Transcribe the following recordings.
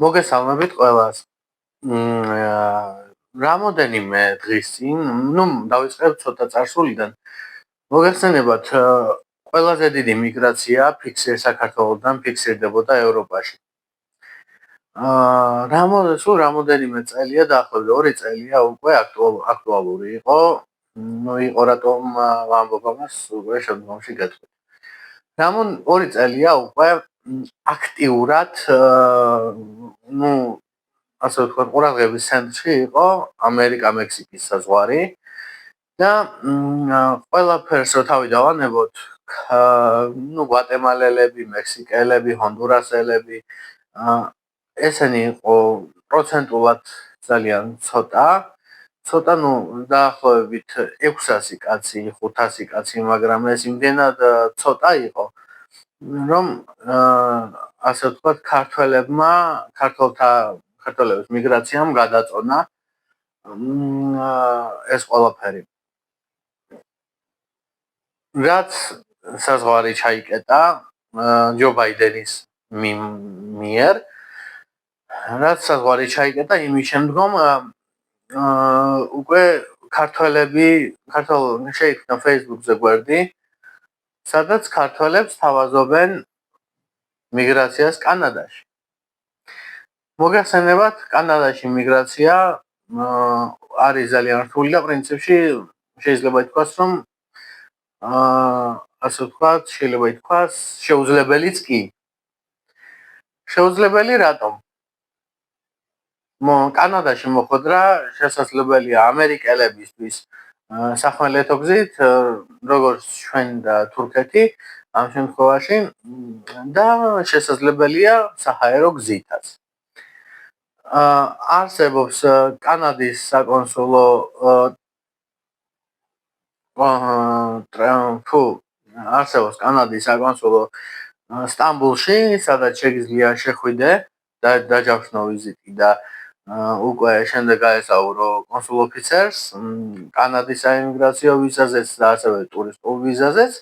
მოგესალმებით ყველას. რამოდენიმე დღის წინ, დავიწყებ ცოტა წარსულიდან. მოგეხსენებათ, ყველაზე დიდი მიგრაცია საქართველოდან ფიქსირდებოდა ევროპაში. რამოდენიმე წელია დაახლოებით 2 წელია უკვე აქტუალური იყო. იყო რატომ ვამბობ ამას, უკვე შემდგომში გეტყვით. 2 წელია უკვე აქტიურად ასე ვთქვათ, ყურადღების ცენტრში იყო ამერიკა-მექსიკის საზღვარი და ყველაფერს რო თავი დავანებოთ, გვატემალელები, მექსიკელები, ჰონდურასელები, ესენი იყო პროცენტულად ძალიან ცოტა, დაახლოებით 600 კაცი, 500 კაცი, მაგრამ ეს იმდენად ცოტა იყო, რომ ასე ვთქვათ, ქართველების მიგრაციამ გადაწონა ეს ყველაფერი. რაც საზღვარი ჩაიკეტა ჯო ბაიდენის მიერ, იმის შემდგომ უკვე შეიქმნა Facebook-ზე გვერდი, სადაც ქართველებს თავაზობენ მიგრაციას კანადაში. მოგეხსენებათ, კანადაში მიგრაცია არის ძალიან რთული და პრინციპში შეიძლება ითქვას, რომ ასე ვთქვათ, შეუძლებელიც კი. შეუძლებელი რატომ? კანადაში მოხვედრა შესაძლებელია ამერიკელებისთვის სახმელეთო გზით, როგორც ჩვენ და თურქეთი ამ შემთხვევაში და შესაძლებელია საჰაერო გზითაც. არსებობს კანადის საკონსულო სტამბოლში, სადაც შეგიძლია შეხვიდე და დაჯავშნო ვიზიტი და უკვე შემდეგ გაესაურო კონსულ ოფიცერს კანადის საიმიგრაციო ვიზაზეც და ასევე ტურისტულ ვიზაზეც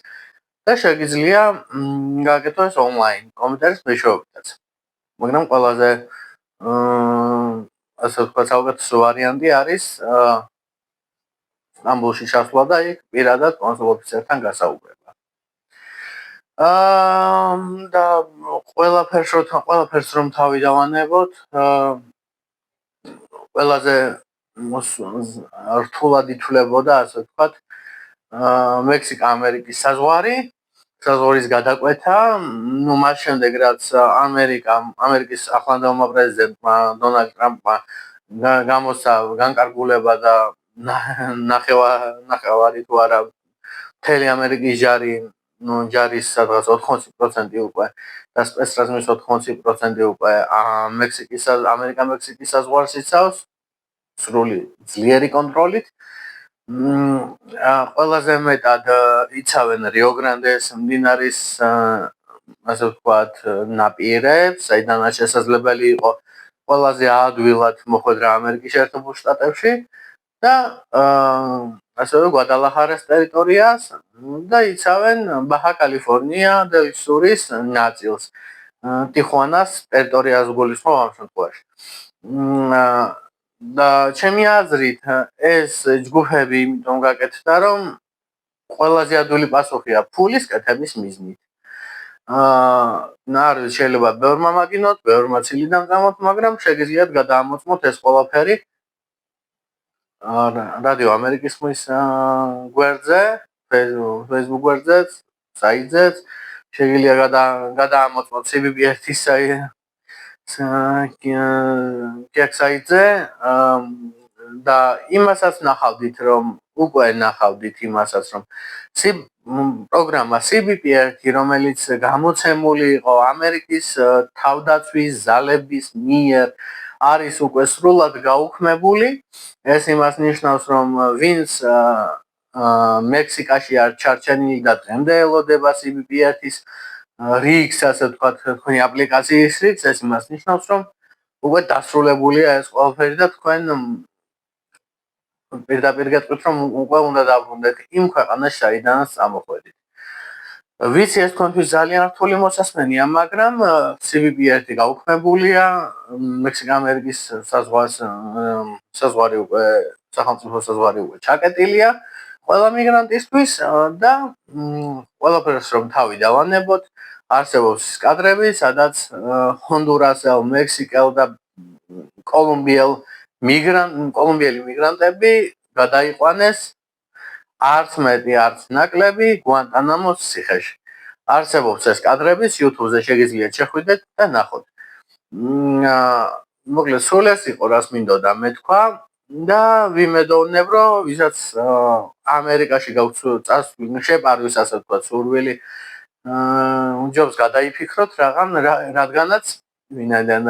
და შეგიძლია გააკეთო ეს ონლაინ კომპიუტერის მეშვეობითაც. მაგრამ ყველაზე ასე ვთქვათ, საუკეთესო ვარიანტი არის სტამბოლში ჩასვლა და იქ პირადად კონსულ ოფიცერთან გასაუბრება. და ყველაფერს რომ თავი დავანებოთ, ყველაზე რთულად ითვლებოდა, ასე ვთქვათ, მექსიკა-ამერიკის საზღვრის გადაკვეთა, მას შემდეგ რაც ამერიკის ახლანდელმა პრეზიდენტმა დონალდ ტრამპმა გამოსცა განკარგულება და ნახევარი თუ არა მთელი ამერიკის ჯარის სადღაც 80% უკვე და სპეცრაზმის 80% უკვე ამერიკა-მექსიკის საზღვარს იცავს სრული ძლიერი კონტროლით. ყველაზე მეტად იცავენ რიო-გრანდეს მდინარის ასე ვთქვათ ნაპირებს, საიდანაც შესაძლებელი იყო ყველაზე ადვილად მოხვედრა ამერიკის შეერთებულ შტატებში და ასევე გვადალახარას ტერიტორიას და იცავენ ბაჰა-კალიფორნია და სურის ნაწილს, ტიხუანას ტერიტორიას გულისხმობ ამ შემთხვევაში. და ჩემი აზრით ეს ჯგუფები იმიტომ გაკეთდა, რომ ყველაზე ადვილი პასუხია ფულის კეთების მიზნით. შეიძლება ბევრმა მაგინოთ, ბევრმა ცილიდან გამოთ, მაგრამ შეგიძლიათ გადაამოწმოთ ეს ყველაფერი რადიო ამერიკის ხმის გვერდზე, Facebook გვერდზე, საიტზე, შეგიძლია გადაამოწმოთ CBP-ის საიტზე და იმასაც ნახავდით, რომ პროგრამა CBP-1, რომელიც გამოცემული იყო ამერიკის თავდაცვის ძალების მიერ, არის უკვე სრულად გაუქმებული. ეს იმას ნიშნავს, რომ ვინც მექსიკაში არ ჩარჩენილი და დღემდე ელოდება CBP-1-ის რიგს, ასე ვთქვათ, თქვენი აპლიკაციის რიგს, ეს იმას ნიშნავს, რომ უკვე დასრულებულია ეს ყველაფერი და თქვენ პირდაპირ გეტყვით, რომ უკვე უნდა დაბრუნდეთ იმ ქვეყანაში, საიდანაც წამოხვედით. ვიცი ეს თქვენთვის ძალიან რთული მოსასმენია, მაგრამ CBP-1 გაუქმებულია, მექსიკა-ამერიკის საზღვარი უკვე სახელმწიფო საზღვარი უკვე ჩაკეტილია ყველა მიგრანტისთვის და ყველაფერს რომ თავი დავანებოთ, არსებობს კადრები, სადაც ჰონდურასელ, მექსიკელ და კოლუმბიელი მიგრანტები გადაიყვანეს არც მეტი, არც ნაკლები გვანტანამოს ციხეში. არსებობს ეს კადრები, YouTube-ზე შეგიძლიათ შეხვიდეთ და ნახოთ. მოკლედ სულ ეს იყო, რას მინდოდა მეთქვა და ვიმედოვნებ, რომ ვისაც ამერიკაში გაქვს შეპარვის, ასე ვთქვათ, სურვილი, უჯობს გადაიფიქროთ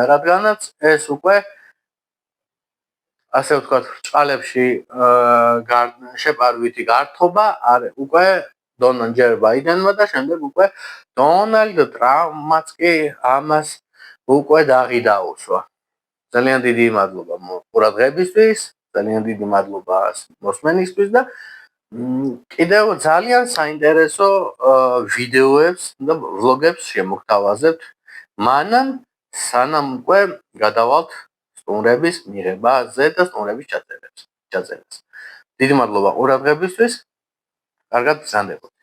რადგანაც ეს უკვე ასე ვთქვათ, ბრჭყალებში შეპარვითი გართობა უკვე ჯერ ბაიდენმა და შემდეგ უკვე დონალდ ტრამპმაც კი ამას უკვე დაღი დაუსვა. ძალიან დიდი მადლობა ყურადღებისთვის, ძალიან დიდი მადლობა მოსმენისთვის და კიდევ ძალიან საინტერესო ვიდეოებს და ვლოგებს შემოგთავაზებთ მანამ სანამ უკვე გადავალთ სტუმრების მიღებაზე და სტუმრების ჩაწერას. დიდი მადლობა ყურადღებისთვის. კარგად გრძანდებოდეთ.